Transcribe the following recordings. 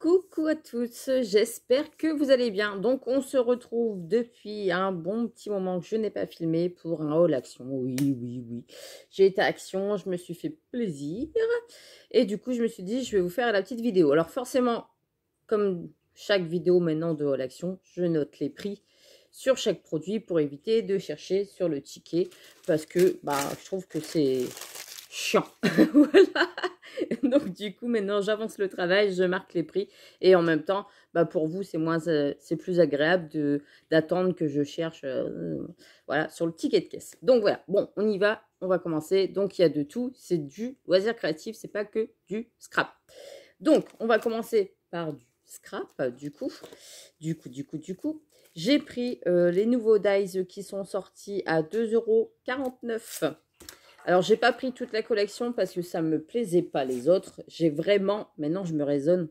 Coucou à tous, j'espère que vous allez bien. Donc on se retrouve depuis un bon petit moment que je n'ai pas filmé pour un haul action. Oui. J'ai été action, je me suis fait plaisir. Et du coup je me suis dit je vais vous faire la petite vidéo. Alors forcément, comme chaque vidéo maintenant de haul action, je note les prix sur chaque produit pour éviter de chercher sur le ticket. Parce que je trouve que c'est chiant. Voilà. Donc du coup maintenant j'avance le travail, je marque les prix et en même temps pour vous c'est plus agréable d'attendre que je cherche voilà sur le ticket de caisse. Donc voilà, bon on y va, on va commencer. Donc il y a de tout, c'est du loisir créatif, c'est pas que du scrap. Donc on va commencer par du scrap du coup j'ai pris les nouveaux dies qui sont sortis à 2,49 €. Alors, j'ai pas pris toute la collection parce que ça me plaisait pas les autres. J'ai vraiment, maintenant je me raisonne,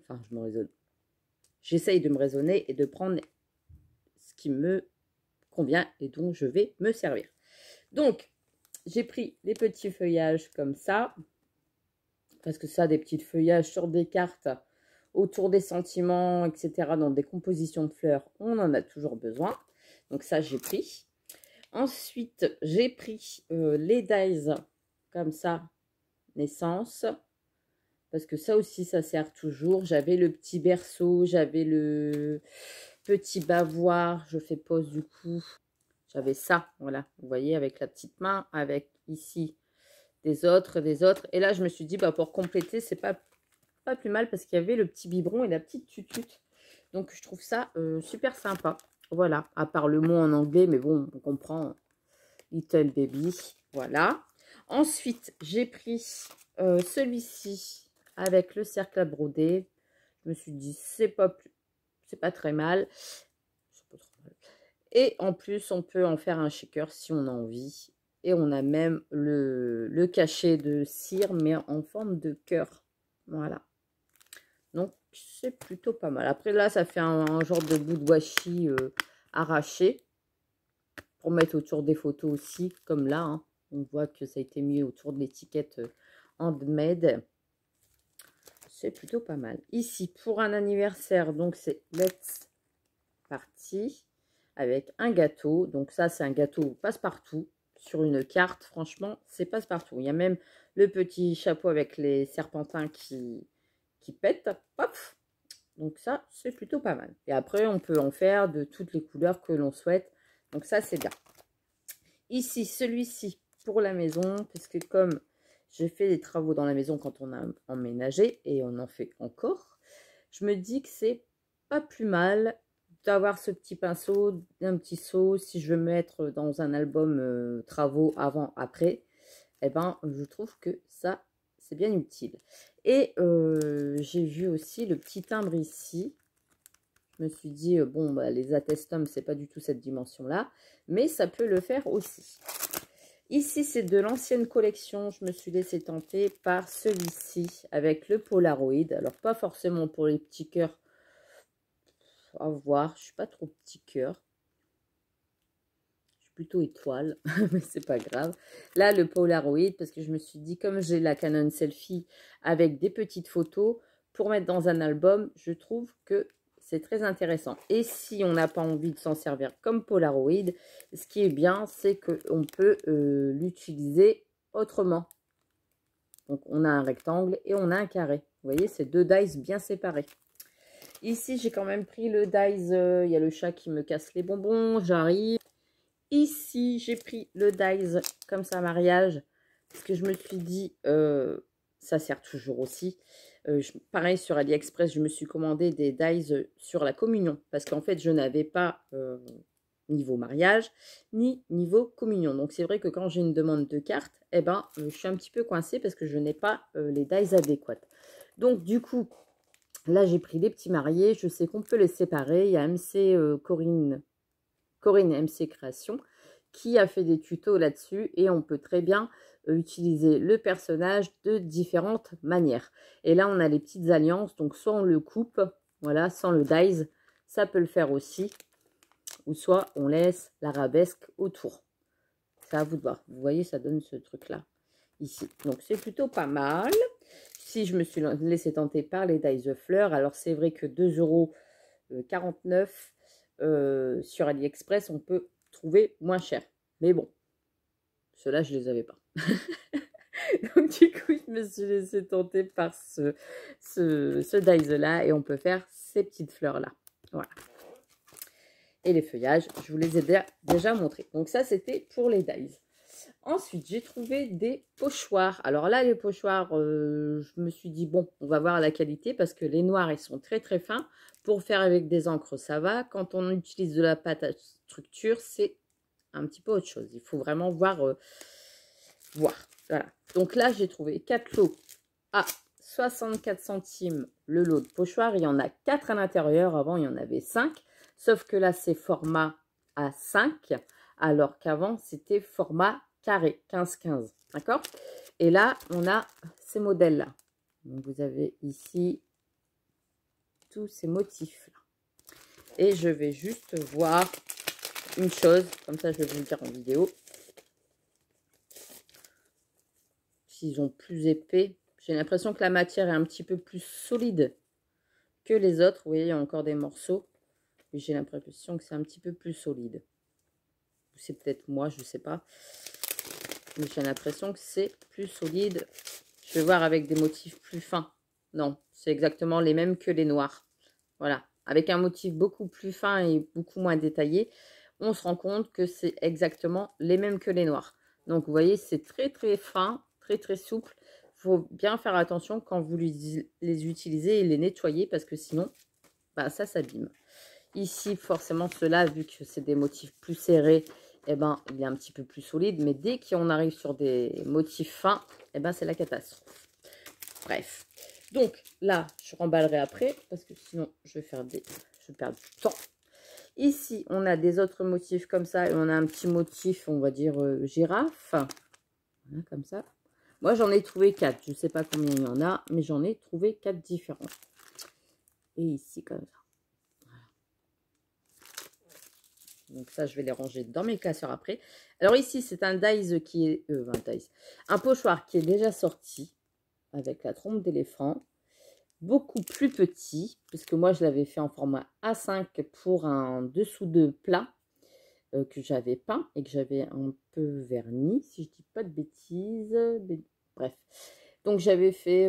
j'essaye de me raisonner et de prendre ce qui me convient et dont je vais me servir. Donc, j'ai pris les petits feuillages comme ça, parce que ça, des petits feuillages sur des cartes autour des sentiments, etc., dans des compositions de fleurs, on en a toujours besoin. Donc ça, j'ai pris. Ensuite, j'ai pris les dies comme ça, naissance, parce que ça aussi, ça sert toujours. J'avais le petit berceau, j'avais le petit bavoir, je fais pause du coup. J'avais ça, voilà, vous voyez, avec la petite main, avec ici des autres. Et là, je me suis dit, pour compléter, c'est pas plus mal parce qu'il y avait le petit biberon et la petite tutute. Donc, je trouve ça super sympa. Voilà, à part le mot en anglais, mais bon, on comprend. Little Baby, voilà. Ensuite, j'ai pris celui-ci avec le cercle à broder. Je me suis dit, c'est pas très mal. Et en plus, on peut en faire un shaker si on a envie. Et on a même le cachet de cire, mais en forme de cœur. Voilà. Donc, c'est plutôt pas mal. Après, là, ça fait un genre de bout de washi arraché. Pour mettre autour des photos aussi, comme là. Hein. On voit que ça a été mis autour de l'étiquette handmade. C'est plutôt pas mal. Ici, pour un anniversaire, donc c'est Let's Party avec un gâteau. Donc ça, c'est un gâteau passe-partout sur une carte. Franchement, c'est passe-partout. Il y a même le petit chapeau avec les serpentins qui pètent. Hop! Donc ça, c'est plutôt pas mal. Et après, on peut en faire de toutes les couleurs que l'on souhaite. Donc ça, c'est bien. Ici, celui-ci pour la maison, parce que comme j'ai fait des travaux dans la maison quand on a emménagé, et on en fait encore, je me dis que c'est pas plus mal d'avoir ce petit pinceau, un petit seau, si je veux mettre dans un album travaux avant, après, je trouve que ça, c'est bien utile. Et j'ai vu aussi le petit timbre ici. Je me suis dit, les attestums, c'est pas du tout cette dimension-là, mais ça peut le faire aussi. Ici, c'est de l'ancienne collection. Je me suis laissée tenter par celui-ci avec le Polaroid. Alors, pas forcément pour les petits cœurs. À voir, je suis pas trop petit cœur. Je suis plutôt étoile, mais c'est pas grave. Là, le Polaroid, parce que je me suis dit, comme j'ai la Canon Selfie avec des petites photos, pour mettre dans un album, je trouve que c'est très intéressant. Et si on n'a pas envie de s'en servir comme Polaroid, ce qui est bien, c'est qu'on peut l'utiliser autrement. Donc, on a un rectangle et on a un carré. Vous voyez, c'est deux dies bien séparés. Ici, j'ai quand même pris le dies. Il y a le chat qui me casse les bonbons. J'arrive. Ici, j'ai pris le dies comme ça, mariage. Parce que je me suis dit, ça sert toujours aussi. Pareil, sur AliExpress, je me suis commandé des dies sur la communion. Parce qu'en fait, je n'avais pas niveau mariage, ni niveau communion. Donc, c'est vrai que quand j'ai une demande de carte, je suis un petit peu coincée parce que je n'ai pas les dies adéquates. Donc, du coup, là, j'ai pris les petits mariés. Je sais qu'on peut les séparer. Il y a MC Corinne MC Création qui a fait des tutos là-dessus et on peut très bien utiliser le personnage de différentes manières. Et là, on a les petites alliances, donc soit on le coupe, voilà, sans le dies, ça peut le faire aussi, ou soit on laisse l'arabesque autour. C'est à vous de voir. Vous voyez, ça donne ce truc-là ici. Donc, c'est plutôt pas mal. si je me suis laissé tenter par les dies de fleurs, alors c'est vrai que 2,49 € sur AliExpress, on peut trouver moins cher. Mais bon, ceux-là, je ne les avais pas. Donc du coup, je me suis laissé tenter par ce dies-là et on peut faire ces petites fleurs-là. Voilà. Et les feuillages, je vous les ai déjà montrés. Donc ça, c'était pour les dies. Ensuite, j'ai trouvé des pochoirs. Alors là, les pochoirs, je me suis dit, bon, on va voir la qualité parce que les noirs, ils sont très très fins. Pour faire avec des encres, ça va. Quand on utilise de la pâte à structure, c'est un petit peu autre chose. Il faut vraiment voir. Voilà. Donc là, j'ai trouvé 4 lots à 64 centimes le lot de pochoir. Il y en a 4 à l'intérieur. Avant, il y en avait 5. Sauf que là, c'est format A5. Alors qu'avant, c'était format carré, 15-15. D'accord? Et là, on a ces modèles-là. Donc, vous avez ici tous ces motifs-là. Et je vais juste voir une chose. Comme ça, je vais vous le dire en vidéo. S'ils ont plus épais. J'ai l'impression que la matière est un petit peu plus solide que les autres. Vous voyez, il y a encore des morceaux. J'ai l'impression que c'est un petit peu plus solide. C'est peut-être moi, je ne sais pas. Mais j'ai l'impression que c'est plus solide. Je vais voir avec des motifs plus fins. Non, c'est exactement les mêmes que les noirs. Voilà. Avec un motif beaucoup plus fin et beaucoup moins détaillé, on se rend compte que c'est exactement les mêmes que les noirs. Donc, vous voyez, c'est très, très fin, très, très souple. Il faut bien faire attention quand vous les utilisez et les nettoyer parce que sinon, bah, ça s'abîme. Ici, forcément, ceux-là, vu que c'est des motifs plus serrés, eh ben, il est un petit peu plus solide. Mais dès qu'on arrive sur des motifs fins, eh ben, c'est la catastrophe. Bref. Donc, là, je remballerai après, parce que sinon, je vais perdre du temps. Ici, on a des autres motifs comme ça, et on a un petit motif, on va dire, girafe. Voilà, comme ça. Moi, j'en ai trouvé 4. Je ne sais pas combien il y en a, mais j'en ai trouvé 4 différents. Et ici, comme ça. Donc ça, je vais les ranger dans mes classeurs après. Alors ici, c'est un dies qui est... un pochoir qui est déjà sorti avec la trompe d'éléphant. Beaucoup plus petit, puisque moi, je l'avais fait en format A5 pour un dessous de plat que j'avais peint et que j'avais un peu verni, si je ne dis pas de bêtises. Bref. Donc, j'avais fait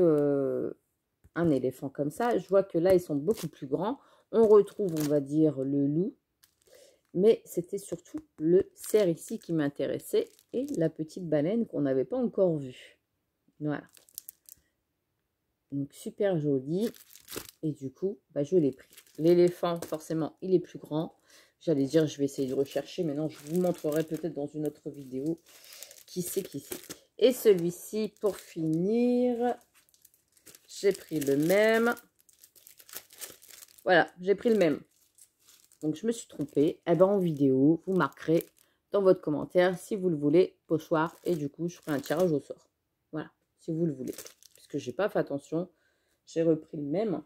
un éléphant comme ça. Je vois que là, ils sont beaucoup plus grands. On retrouve, on va dire, le loup. Mais c'était surtout le cerf ici qui m'intéressait et la petite baleine qu'on n'avait pas encore vue. Voilà. Donc, super joli. Et du coup, bah, je l'ai pris. L'éléphant, forcément, il est plus grand. J'allais dire, je vais essayer de rechercher. Mais non, je vous montrerai peut-être dans une autre vidéo. Qui sait, qui sait. Et celui-ci, pour finir, j'ai pris le même. Voilà, j'ai pris le même. Donc, je me suis trompée. Eh ben, en vidéo, vous marquerez dans votre commentaire si vous le voulez, pochoir. Et du coup, je ferai un tirage au sort. Voilà, si vous le voulez. Puisque je n'ai pas fait attention. J'ai repris le même.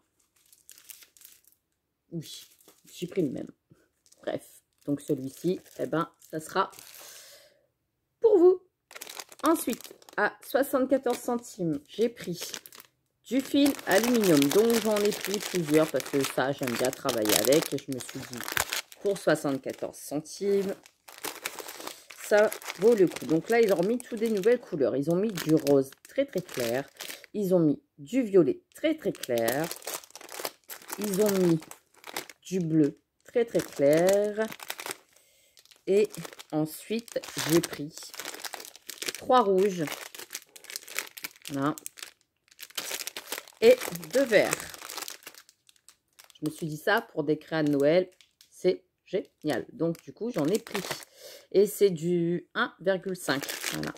Oui, j'ai pris le même. Bref, donc celui-ci, eh ben, ça sera pour vous. Ensuite, à 74 centimes, j'ai pris du fil aluminium. Donc, j'en ai pris plusieurs parce que ça, j'aime bien travailler avec. Et je me suis dit, pour 74 centimes, ça vaut le coup. Donc là, ils ont mis toutes des nouvelles couleurs. Ils ont mis du rose très, très clair. Ils ont mis du violet très, très clair. Ils ont mis du bleu très, très clair. Et ensuite, j'ai pris 3 rouges. Voilà. Et 2 verts. Je me suis dit ça pour des crayons de Noël. C'est génial. Donc, du coup, j'en ai pris. Et c'est du 1,5. Voilà.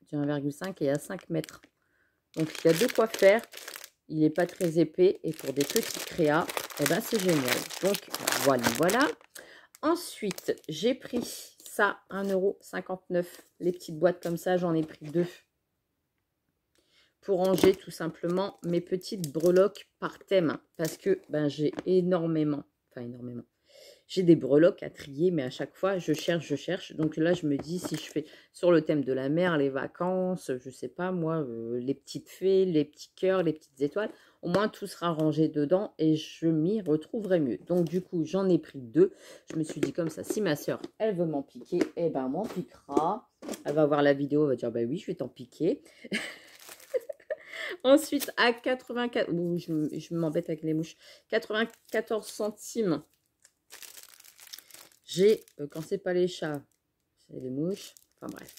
Du 1,5 et à 5 mètres. Donc, il y a de quoi faire. Il n'est pas très épais. Et pour des petits créas, eh ben, c'est génial. Donc, voilà, voilà. Ensuite, j'ai pris ça, 1,59 €. Les petites boîtes comme ça, j'en ai pris 2. Pour ranger tout simplement mes petites breloques par thème. Parce que ben, j'ai énormément, j'ai des breloques à trier, mais à chaque fois, je cherche, je cherche. Donc là, je me dis, si je fais sur le thème de la mer, les vacances, je sais pas moi, les petites fées, les petits cœurs, les petites étoiles, au moins tout sera rangé dedans et je m'y retrouverai mieux. Donc du coup, j'en ai pris 2. Je me suis dit comme ça, si ma soeur, elle veut m'en piquer, eh ben, m'en piquera. Elle va voir la vidéo, elle va dire, bah oui, je vais t'en piquer. Ensuite, à 84, ouh, je m'embête avec les mouches, 94 centimes. J'ai, quand c'est pas les chats, c'est les mouches. Enfin bref.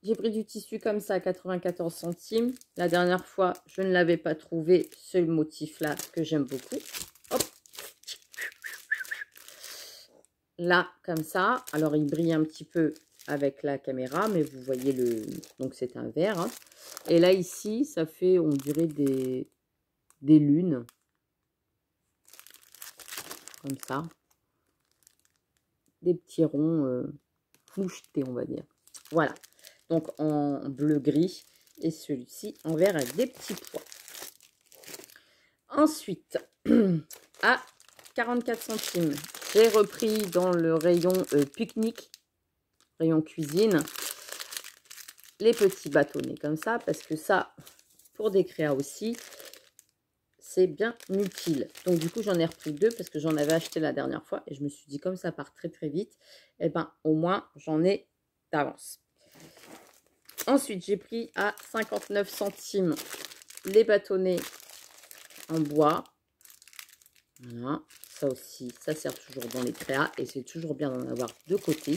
J'ai pris du tissu comme ça à 94 centimes. La dernière fois, je ne l'avais pas trouvé, ce motif-là que j'aime beaucoup. Hop. Là, comme ça. Alors, il brille un petit peu avec la caméra, mais vous voyez le... Donc, c'est un vert. Hein. Et là, ici, ça fait, on dirait, des lunes. Comme ça. Des petits ronds mouchetés, on va dire. Voilà. Donc, en bleu-gris. Et celui-ci en vert avec des petits pois. Ensuite, à 44 centimes, j'ai repris dans le rayon pique-nique, rayon cuisine, les petits bâtonnets comme ça, parce que ça, pour des créas aussi, c'est bien utile. Donc du coup, j'en ai repris 2 parce que j'en avais acheté la dernière fois et je me suis dit comme ça part très très vite, et ben au moins j'en ai d'avance. Ensuite, j'ai pris à 59 centimes les bâtonnets en bois. Voilà, ça aussi, ça sert toujours dans les créas et c'est toujours bien d'en avoir de côté.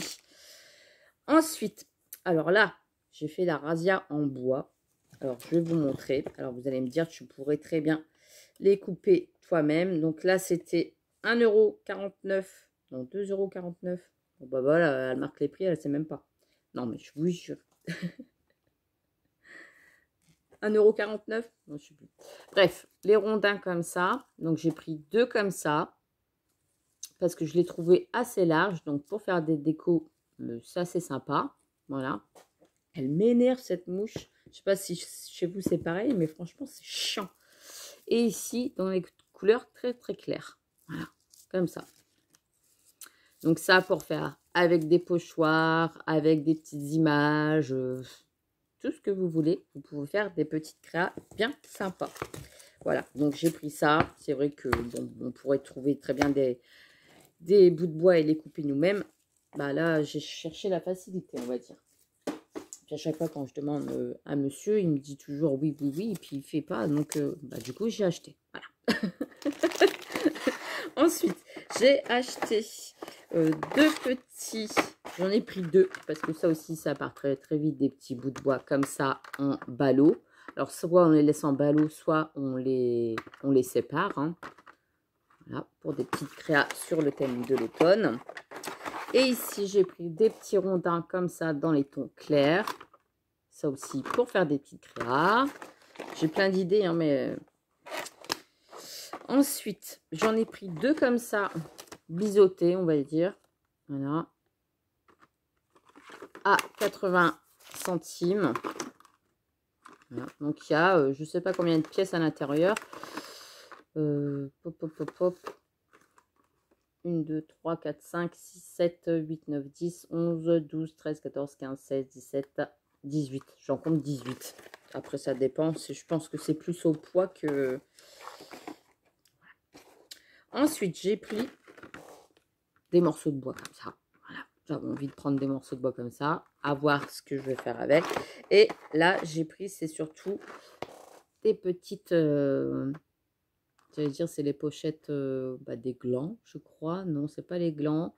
Ensuite, alors là, j'ai fait la razzia en bois. Alors, je vais vous montrer. Alors, vous allez me dire, tu pourrais très bien les couper toi-même. Donc là, c'était 1,49 €. Non, 2,49 €. Bon, bah voilà, elle marque les prix, elle ne sait même pas. Non, mais je vous jure. 1,49 €. Non, je sais plus. Bref, les rondins comme ça. Donc, j'ai pris 2 comme ça. Parce que je l'ai trouvé assez large. Donc, pour faire des décos, ça, c'est sympa. Voilà. Elle m'énerve, cette mouche. Je ne sais pas si chez vous, c'est pareil. Mais franchement, c'est chiant. Et ici, dans les couleurs très, très claires. Voilà. Comme ça. Donc, ça, pour faire avec des pochoirs, avec des petites images, tout ce que vous voulez. Vous pouvez faire des petites créas bien sympas. Voilà. Donc, j'ai pris ça. C'est vrai que bon, on pourrait trouver très bien des bouts de bois et les couper nous-mêmes. Bah là, j'ai cherché la facilité, on va dire. Puis à chaque fois, quand je demande à monsieur, il me dit toujours oui, oui, oui, et puis il ne fait pas. Donc, bah, du coup, j'ai acheté. Voilà. Ensuite, j'ai acheté 2 petits. J'en ai pris 2 parce que ça aussi, ça part très, très vite. Des petits bouts de bois comme ça en ballot. Alors, soit on les laisse en ballot, soit on les sépare. Hein. Voilà, pour des petites créas sur le thème de l'automne. Et ici, j'ai pris des petits rondins comme ça dans les tons clairs. Ça aussi pour faire des petites créas. J'ai plein d'idées, hein, mais... Ensuite, j'en ai pris 2 comme ça, biseautés, on va dire. Voilà. À 80 centimes. Voilà. Donc, il y a, je ne sais pas combien de pièces à l'intérieur. Pop, pop, pop, pop. 1, 2, 3, 4, 5, 6, 7, 8, 9, 10, 11, 12, 13, 14, 15, 16, 17, 18. J'en compte 18. Après, ça dépend. Je pense que c'est plus au poids que... Ensuite, j'ai pris des morceaux de bois comme ça. Voilà. J'avais envie de prendre des morceaux de bois comme ça. À voir ce que je vais faire avec. Et là, j'ai pris, c'est surtout des petites... J'allais dire, c'est les pochettes des glands, je crois. Non, c'est pas les glands.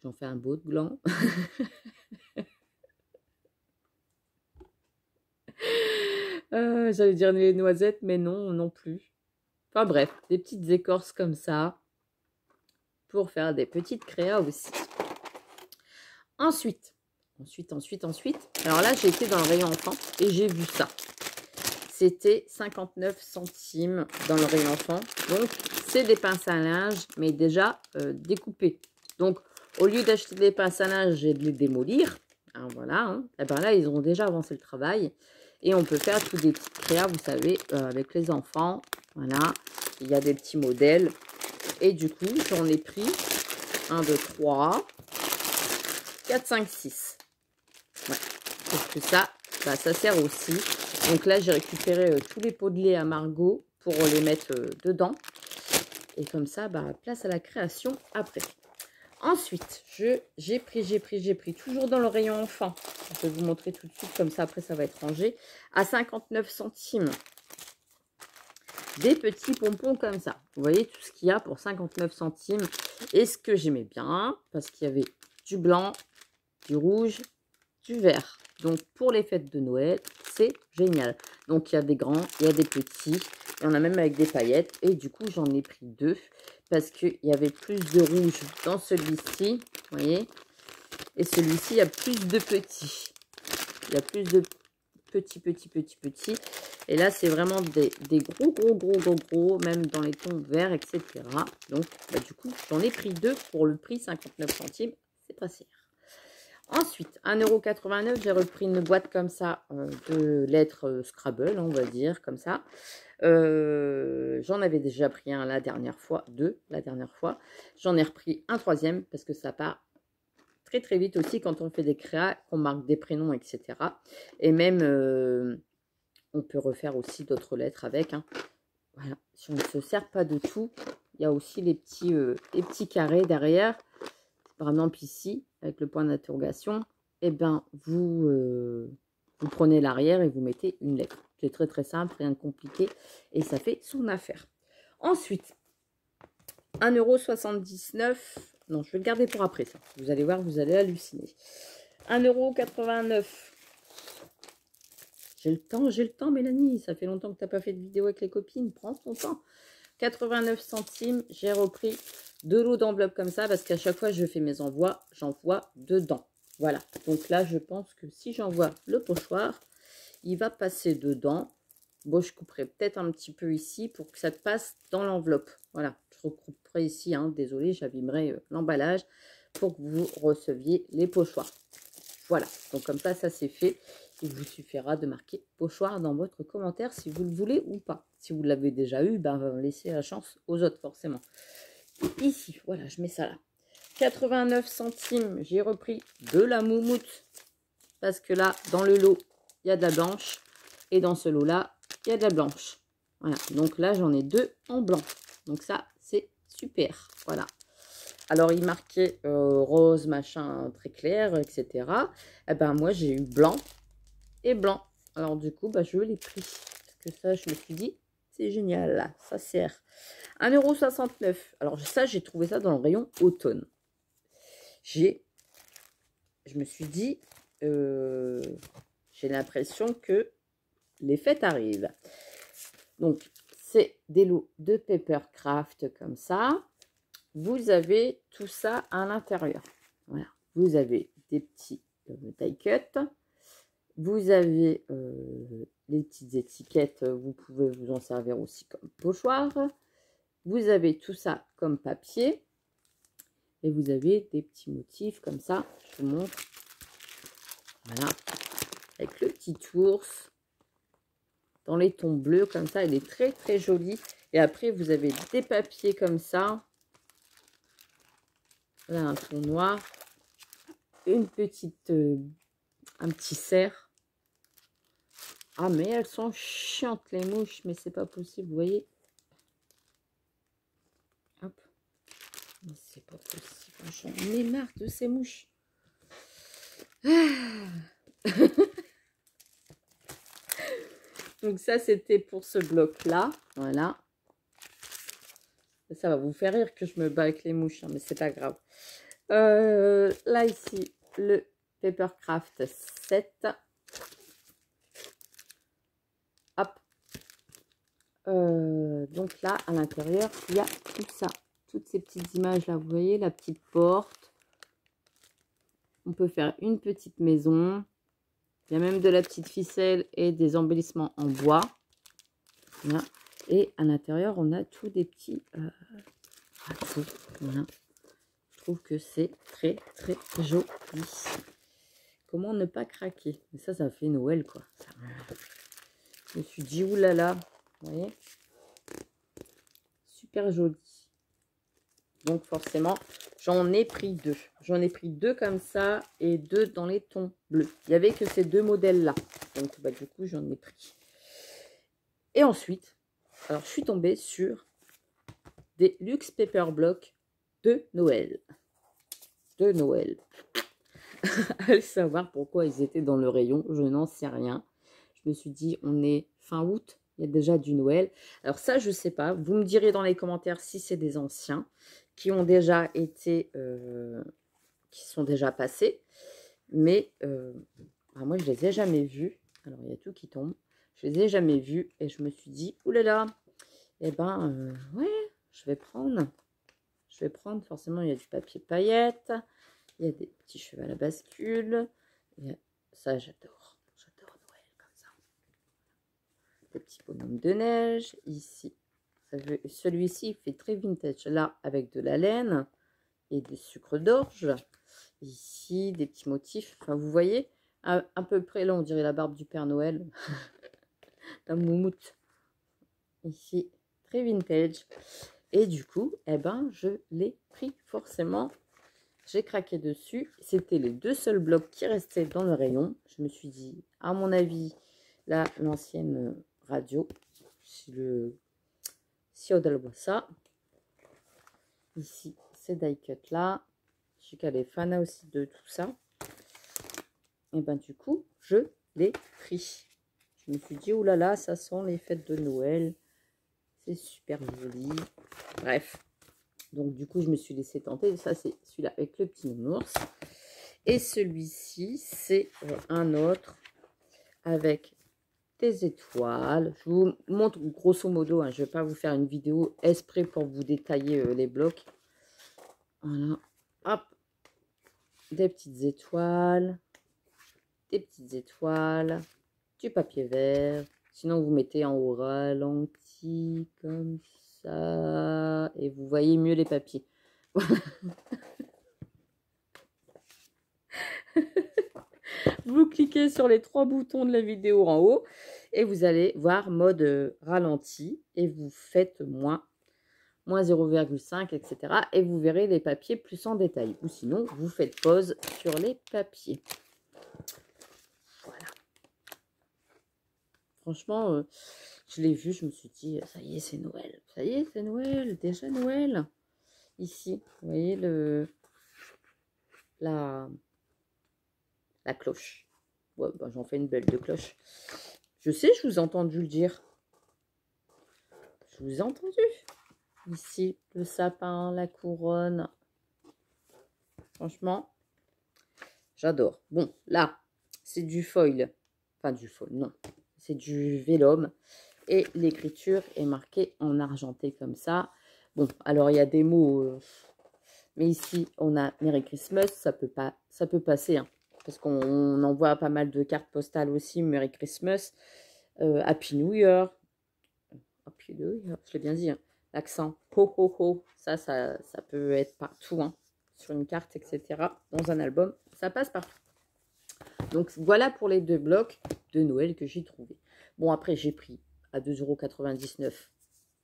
J'en fais un beau de gland. J'allais dire les noisettes, mais non, non plus. Enfin bref, des petites écorces comme ça. Pour faire des petites créas aussi. Ensuite. Alors là, j'ai été dans le rayon enfant et j'ai vu ça. C'était 59 centimes dans le rayon enfant. Donc, c'est des pinces à linge, mais déjà découpées. Donc, au lieu d'acheter des pinces à linge et de les démolir, hein, voilà, hein, et ben là, ils ont déjà avancé le travail. Et on peut faire tous des petites créas, vous savez, avec les enfants. Voilà, il y a des petits modèles. Et du coup, j'en ai pris 1, 2, 3, 4, 5, 6. Ouais. Parce que ça, bah, ça sert aussi. Donc là, j'ai récupéré tous les pots de lait à Margot pour les mettre dedans. Et comme ça, bah, place à la création après. Ensuite, j'ai pris, toujours dans le rayon enfant. Je vais vous montrer tout de suite, comme ça, après, ça va être rangé. À 59 centimes. Des petits pompons comme ça. Vous voyez tout ce qu'il y a pour 59 centimes. Et ce que j'aimais bien, parce qu'il y avait du blanc, du rouge, du vert. Donc, pour les fêtes de Noël, c'est génial. Donc, il y a des grands, il y a des petits. Il y en a même avec des paillettes. Et du coup, j'en ai pris 2. Parce qu'il y avait plus de rouge dans celui-ci. Vous voyez. Et celui-ci, il y a plus de petits. Il y a plus de petits. Et là, c'est vraiment des gros, même dans les tons verts, etc. Donc, bah, du coup, j'en ai pris 2 pour le prix 59 centimes. C'est pas cher. Ensuite, 1,89 €, j'ai repris une boîte comme ça de lettres Scrabble, on va dire, comme ça. J'en avais déjà pris un la dernière fois, 2 la dernière fois. J'en ai repris un 3e parce que ça part très vite aussi quand on fait des créas, qu'on marque des prénoms, etc. Et même, on peut refaire aussi d'autres lettres avec. Hein. Voilà, si on ne se sert pas de tout, il y a aussi les petits carrés derrière. Par exemple ici, avec le point d'interrogation, eh ben, vous prenez l'arrière et vous mettez une lettre. C'est très simple, rien de compliqué. Et ça fait son affaire. Ensuite, 1,79 €. Non, je vais le garder pour après ça. Vous allez voir, vous allez halluciner. 1,89 €. J'ai le temps, Mélanie. Ça fait longtemps que tu n'as pas fait de vidéo avec les copines. Prends ton temps. 89 centimes. J'ai repris de l'eau d'enveloppe comme ça parce qu'à chaque fois je fais mes envois, j'envoie dedans. Voilà. Donc là, je pense que si j'envoie le pochoir, il va passer dedans. Bon, je couperai peut-être un petit peu ici pour que ça passe dans l'enveloppe. Voilà. Je recouperai ici. Hein. Désolée, j'abîmerai l'emballage pour que vous receviez les pochoirs. Voilà. Donc comme ça c'est fait. Il vous suffira de marquer pochoir dans votre commentaire si vous le voulez ou pas. Si vous l'avez déjà eu, ben, laissez la chance aux autres forcément. Et ici, voilà, je mets ça là. 89 centimes, j'ai repris de la moumoute. Parce que là, dans le lot, il y a de la blanche. Et dans ce lot-là, il y a de la blanche. Voilà, donc là, j'en ai 2 en blanc. Donc ça, c'est super. Voilà. Alors, il marquait rose, machin, très clair, etc. Eh ben, moi, j'ai eu blanc et blanc. Alors, du coup, bah, je l'ai pris. Parce que ça, je me suis dit, c'est génial, là, ça sert. 1,69 €. Alors, ça, j'ai trouvé ça dans le rayon automne. Je me suis dit, j'ai l'impression que les fêtes arrivent. Donc, c'est des lots de Papercraft comme ça. Vous avez tout ça à l'intérieur. Voilà. Vous avez des petits die cut. Vous avez les petites étiquettes. Vous pouvez vous en servir aussi comme pochoir. Vous avez tout ça comme papier. Et vous avez des petits motifs comme ça. Je vous montre. Voilà. Avec le petit ours. Dans les tons bleus comme ça. Il est très joli. Et après, vous avez des papiers comme ça. Là, un ton noir. Une petite... un petit cerf. Ah, mais elles sont chiantes, les mouches. Mais c'est pas possible, vous voyez. Hop. Mais c'est pas possible. J'en ai marre de ces mouches. Ah. Donc ça, c'était pour ce bloc-là. Voilà. Ça va vous faire rire que je me bats avec les mouches, hein, mais c'est pas grave. Là, ici, le Papercraft 7. Hop. Donc là, à l'intérieur, il y a tout ça. Toutes ces petites images-là, vous voyez, la petite porte. On peut faire une petite maison. Il y a même de la petite ficelle et des embellissements en bois. Voilà. Et à l'intérieur, on a tous des petits... voilà. Je trouve que c'est très joli. Comment ne pas craquer? Mais ça fait Noël, quoi. Ça, je me suis dit, oulala. Vous voyez? Super joli. Donc forcément, j'en ai pris deux. J'en ai pris deux comme ça et deux dans les tons bleus. Il n'y avait que ces deux modèles-là. Donc bah, du coup, j'en ai pris. Et ensuite, alors je suis tombée sur des Luxe Paper Block de Noël. De Noël. Allez savoir pourquoi ils étaient dans le rayon, je n'en sais rien. Je me suis dit, on est fin août, il y a déjà du Noël. Alors ça, je ne sais pas. Vous me direz dans les commentaires si c'est des anciens qui ont déjà été, qui sont déjà passés. Mais moi, je les ai jamais vus. Alors, il y a tout qui tombe. Je les ai jamais vus et je me suis dit, oulala, eh ben, ouais, je vais prendre. Je vais prendre, forcément, il y a du papier paillettes. Il y a des petits cheveux à la bascule. Ça, j'adore. J'adore Noël comme ça. Des petits bonhommes de neige. Ici, celui-ci, il fait très vintage. Là, avec de la laine et des sucres d'orge. Ici, des petits motifs. Enfin, vous voyez, à peu près, là, on dirait la barbe du Père Noël. La moumoute. Ici, très vintage. Et du coup, eh ben, je l'ai pris forcément. J'ai craqué dessus. C'était les deux seuls blocs qui restaient dans le rayon. Je me suis dit, à mon avis, là, l'ancienne radio, si Odal voit ça. Ici, ces die cut là. Je suis qu'elle est fan aussi de tout ça. Et ben du coup, je l'ai pris. Je me suis dit, oulala, ça sent les fêtes de Noël. C'est super joli. Bref. Donc, du coup, je me suis laissé tenter. Ça, c'est celui-là avec le petit nounours. Et celui-ci, c'est un autre avec des étoiles. Je vous montre grosso modo. Hein, je ne vais pas vous faire une vidéo exprès pour vous détailler les blocs. Voilà. Hop. Des petites étoiles. Des petites étoiles. Du papier vert. Sinon, vous mettez en haut ralenti comme ça. Et vous voyez mieux les papiers. Vous cliquez sur les 3 boutons de la vidéo en haut et vous allez voir mode ralenti et vous faites moins 0,5, etc. Et vous verrez les papiers plus en détail. Ou sinon, vous faites pause sur les papiers. Voilà. Franchement, je l'ai vu, je me suis dit, ça y est, c'est Noël. Ça y est, c'est Noël. Déjà Noël. Ici, vous voyez la cloche. Ouais, bah, j'en fais une belle de cloche. Je sais, je vous ai entendu le dire. Je vous ai entendu. Ici, le sapin, la couronne. Franchement, j'adore. Bon, là, c'est du foil. Enfin, du foil, non. C'est du vélum. Et l'écriture est marquée en argenté comme ça. Bon, alors, il y a des mots. Mais ici, on a Merry Christmas. Ça peut passer, hein. Parce qu'on envoie pas mal de cartes postales aussi. Merry Christmas. Happy New Year. Happy New Year, je l'ai bien dit. Hein. L'accent ho ho ho. Ça peut être partout. Hein. Sur une carte, etc. Dans un album. Ça passe partout. Donc, voilà pour les deux blocs de Noël que j'ai trouvé. Bon, après, j'ai pris à 2,99 €.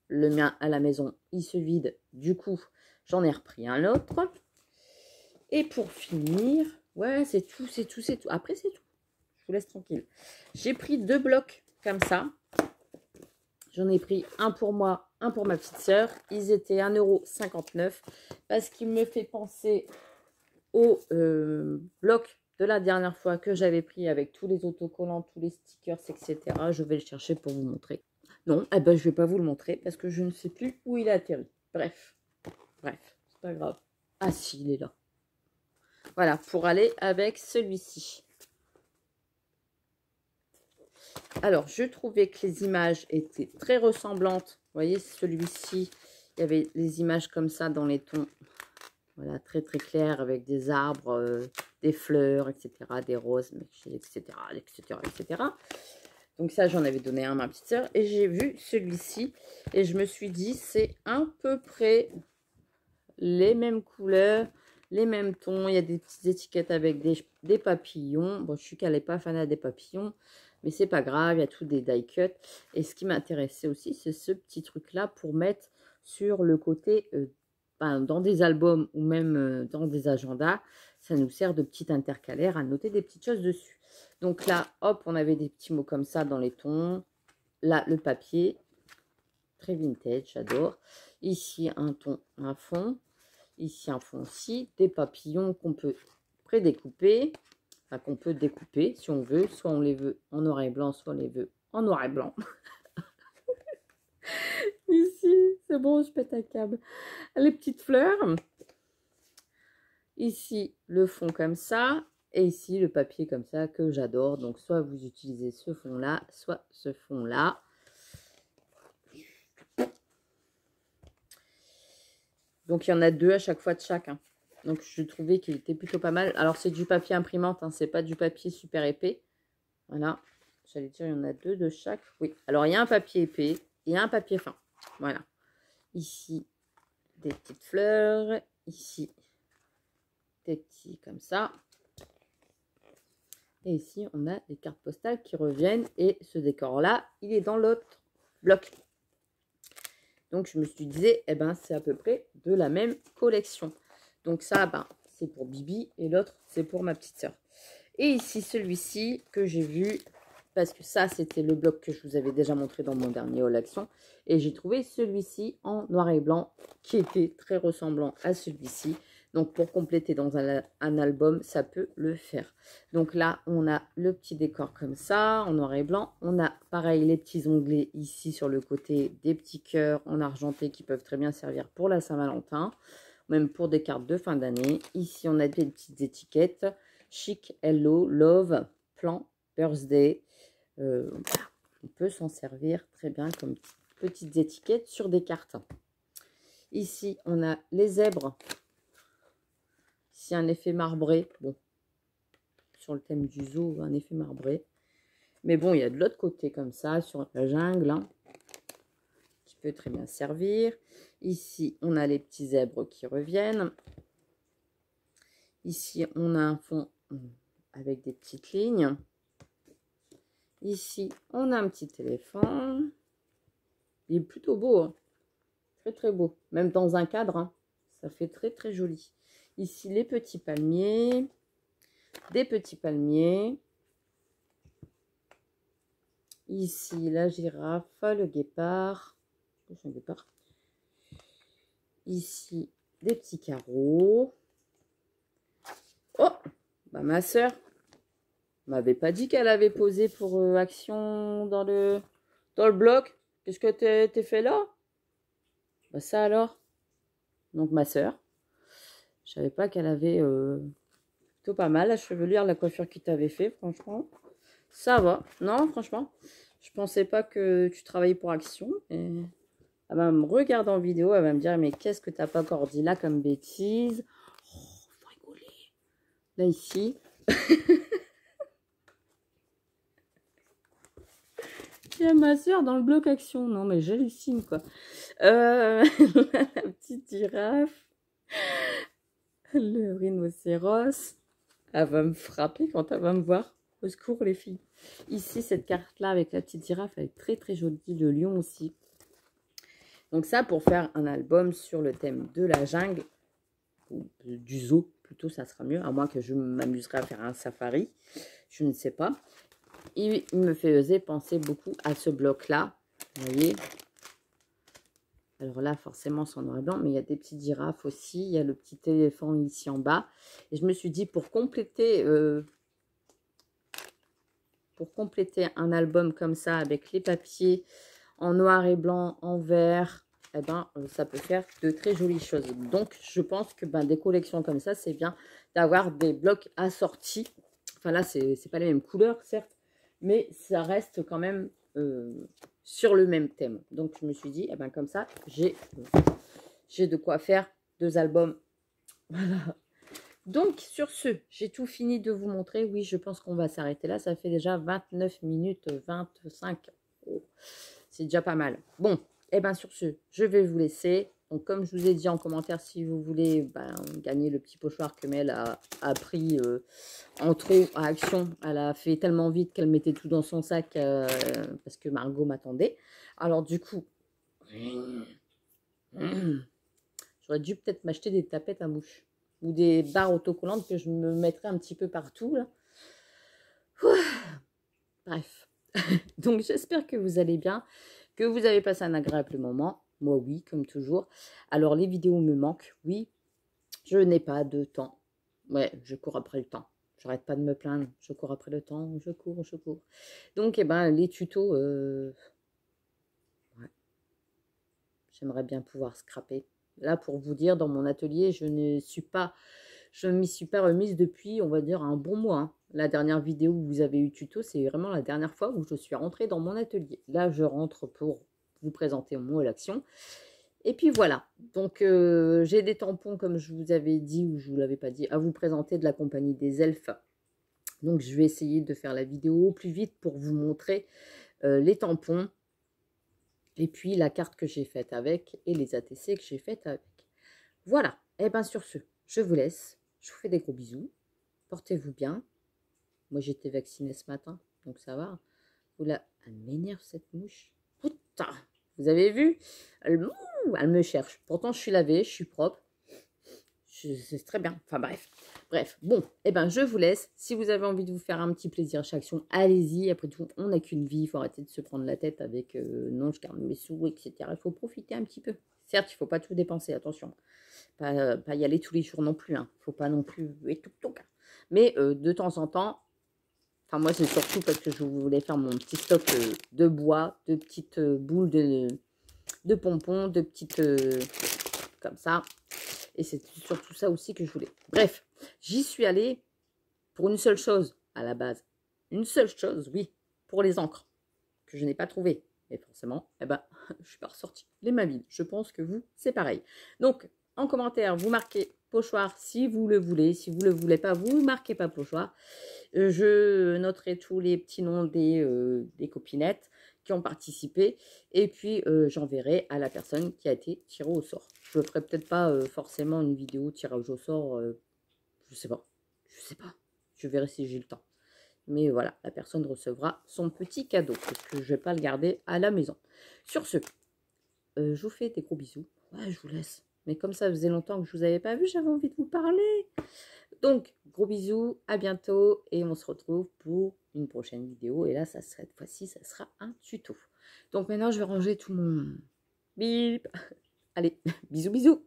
Le mien à la maison, il se vide. Du coup, j'en ai repris un autre. Et pour finir, ouais, c'est tout, c'est tout, c'est tout. Après, c'est tout. Je vous laisse tranquille. J'ai pris 2 blocs comme ça. J'en ai pris un pour moi, un pour ma petite sœur. Ils étaient 1,59 € parce qu'il me fait penser au bloc de la dernière fois que j'avais pris avec tous les autocollants, tous les stickers, etc. Je vais le chercher pour vous montrer. Non, eh ben, je ne vais pas vous le montrer parce que je ne sais plus où il a atterri. Bref, c'est pas grave. Ah si, il est là. Voilà, pour aller avec celui-ci. Alors, je trouvais que les images étaient très ressemblantes. Vous voyez, celui-ci, il y avait les images comme ça dans les tons. Voilà, très très clair avec des arbres, des fleurs, etc. Des roses, etc., etc., etc. Donc ça, j'en avais donné un à ma petite sœur. Et j'ai vu celui-ci. Et je me suis dit, c'est à peu près les mêmes couleurs, les mêmes tons. Il y a des petites étiquettes avec des papillons. Bon, je suis qu'elle n'est pas fan des papillons. Mais c'est pas grave, il y a tout des die cut. Et ce qui m'intéressait aussi, c'est ce petit truc-là pour mettre sur le côté ben, dans des albums ou même dans des agendas, ça nous sert de petit intercalaire à noter des petites choses dessus. Donc là, hop, on avait des petits mots comme ça dans les tons. Là, le papier, très vintage, j'adore. Ici, un ton, un fond. Ici, un fond aussi. Des papillons qu'on peut prédécouper. Enfin, qu'on peut découper si on veut. Soit on les veut en noir et blanc, soit on les veut en noir et blanc. Ici, c'est bon, je pète un câble. Les petites fleurs. Ici, le fond comme ça. Et ici, le papier comme ça que j'adore. Donc, soit vous utilisez ce fond-là, soit ce fond-là. Donc, il y en a deux à chaque fois de chaque. Hein. Donc, je trouvais qu'il était plutôt pas mal. Alors, c'est du papier imprimante. Hein, c'est pas du papier super épais. Voilà. J'allais dire, il y en a deux de chaque. Oui. Alors, il y a un papier épais et un papier fin. Voilà. Ici, des petites fleurs. Ici, des petits comme ça. Et ici, on a des cartes postales qui reviennent. Et ce décor-là, il est dans l'autre bloc. Donc, je me suis dit, eh ben, c'est à peu près de la même collection. Donc, ça, ben, c'est pour Bibi. Et l'autre, c'est pour ma petite sœur. Et ici, celui-ci que j'ai vu, parce que ça, c'était le bloc que je vous avais déjà montré dans mon dernier haul action. Et j'ai trouvé celui-ci en noir et blanc, qui était très ressemblant à celui-ci. Donc, pour compléter dans un album, ça peut le faire. Donc là, on a le petit décor comme ça, en noir et blanc. On a, pareil, les petits onglets ici sur le côté, des petits cœurs en argenté qui peuvent très bien servir pour la Saint-Valentin, même pour des cartes de fin d'année. Ici, on a des petites étiquettes. Chic, Hello, Love, Plan, Birthday. Voilà. On peut s'en servir très bien comme petites étiquettes sur des cartes. Ici, on a les zèbres. Ici, un effet marbré. Bon, sur le thème du zoo, un effet marbré. Mais bon, il y a de l'autre côté comme ça, sur la jungle, hein, qui peut très bien servir. Ici, on a les petits zèbres qui reviennent. Ici, on a un fond avec des petites lignes. Ici, on a un petit éléphant. Il est plutôt beau. Hein. Très, très beau. Même dans un cadre, hein. Ça fait très, très joli. Ici, les petits palmiers. Des petits palmiers. Ici, la girafe, le guépard. C'est un guépard. Ici, des petits carreaux. Oh, bah ma soeur m'avait pas dit qu'elle avait posé pour action dans le bloc. Qu'est-ce que t'es fait là? Bah ça alors. Donc ma soeur, je savais pas qu'elle avait plutôt pas mal la chevelure, la coiffure qu'il t'avait fait, franchement. Ça va. Non, franchement, je pensais pas que tu travaillais pour Action. Et elle va me regarder en vidéo, elle va me dire, mais qu'est-ce que t'as pas encore dit là comme bêtise? Oh, faut rigoler. Là, ici. Il y a ma soeur dans le bloc Action. Non, mais j'hallucine, quoi. La petite girafe. Le rhinocéros. Elle va me frapper quand elle va me voir. Au secours, les filles. Ici, cette carte-là, avec la petite girafe, elle est très, très jolie. Le lion aussi. Donc ça, pour faire un album sur le thème de la jungle, ou du zoo, plutôt, ça sera mieux. À moins que je m'amuserais à faire un safari. Je ne sais pas. Il me faisait penser beaucoup à ce bloc-là. Vous voyez? Alors là, forcément, c'est en noir et blanc, mais il y a des petites girafes aussi. Il y a le petit éléphant ici en bas. Et je me suis dit, pour compléter un album comme ça, avec les papiers en noir et blanc, en vert, eh ben, ça peut faire de très jolies choses. Donc, je pense que des collections comme ça, c'est bien d'avoir des blocs assortis. Enfin là, c'est pas les mêmes couleurs, certes, mais ça reste quand même sur le même thème. Donc, je me suis dit, eh ben, comme ça, j'ai de quoi faire 2 albums. Voilà. Donc, sur ce, j'ai tout fini de vous montrer. Oui, je pense qu'on va s'arrêter là. Ça fait déjà 29 minutes 25. Oh, c'est déjà pas mal. Bon, et bien sur ce, je vais vous laisser. Donc, comme je vous ai dit en commentaire, si vous voulez gagner le petit pochoir que Mel a pris en trop à Action. Elle a fait tellement vite qu'elle mettait tout dans son sac parce que Margot m'attendait. Alors, du coup, J'aurais dû peut-être m'acheter des tapettes à mouches. Ou des barres autocollantes que je me mettrais un petit peu partout, là. Bref. Donc, j'espère que vous allez bien, que vous avez passé un agréable moment. Moi, oui, comme toujours. Alors, les vidéos me manquent. Oui, je n'ai pas de temps. Ouais, je cours après le temps. J'arrête pas de me plaindre. Je cours après le temps. Je cours, je cours. Donc, eh ben, les tutos, ouais, j'aimerais bien pouvoir scraper. Là, pour vous dire, dans mon atelier, je m'y suis pas remise depuis, on va dire, un bon mois. Hein. La dernière vidéo où vous avez eu tuto, c'est vraiment la dernière fois où je suis rentrée dans mon atelier. Là, je rentre pour vous présenter mon action. Et puis voilà. Donc, j'ai des tampons, comme je vous avais dit, ou je ne vous l'avais pas dit, à vous présenter de la compagnie des elfes. Donc, je vais essayer de faire la vidéo au plus vite pour vous montrer les tampons. Et puis, la carte que j'ai faite avec et les ATC que j'ai faites avec. Voilà. Et bien, sur ce, je vous laisse. Je vous fais des gros bisous. Portez-vous bien. Moi, j'étais vaccinée ce matin, donc ça va. Elle m'énerve, cette mouche. Putain, vous avez vu? Elle me cherche. Pourtant, je suis lavée, je suis propre. C'est très bien. Enfin, bref. Bref, bon, eh ben, je vous laisse. Si vous avez envie de vous faire un petit plaisir chaque action, allez-y. Après tout, on n'a qu'une vie. Il faut arrêter de se prendre la tête avec non, je garde mes sous, etc. Il faut profiter un petit peu. Certes, il ne faut pas tout dépenser, attention. Pas y aller tous les jours non plus. Hein. Il ne faut pas non plus et tout. Mais de temps en temps, enfin moi c'est surtout parce que je voulais faire mon petit stock de bois, de petites boules de pompons, de petites comme ça. Et c'est surtout ça aussi que je voulais. Bref, j'y suis allée pour une seule chose à la base. Une seule chose, oui, pour les encres que je n'ai pas trouvées. Et forcément, eh ben, je suis pas ressortie les mains vides. Je pense que vous, c'est pareil. Donc, en commentaire, vous marquez pochoir si vous le voulez. Si vous ne le voulez pas, vous ne marquez pas pochoir. Je noterai tous les petits noms des copinettes qui ont participé. Et puis, j'enverrai à la personne qui a été tirée au sort. Je ne ferai peut-être pas forcément une vidéo tirage au sort. Je sais pas. Je sais pas. Je verrai si j'ai le temps. Mais voilà, la personne recevra son petit cadeau. Parce que je ne vais pas le garder à la maison. Sur ce, je vous fais des gros bisous. Ouais, je vous laisse. Mais comme ça faisait longtemps que je ne vous avais pas vu, j'avais envie de vous parler. Donc, gros bisous, à bientôt. Et on se retrouve pour une prochaine vidéo. Et là, cette fois-ci, ça sera un tuto. Donc maintenant, je vais ranger tout mon bip. Allez, bisous, bisous.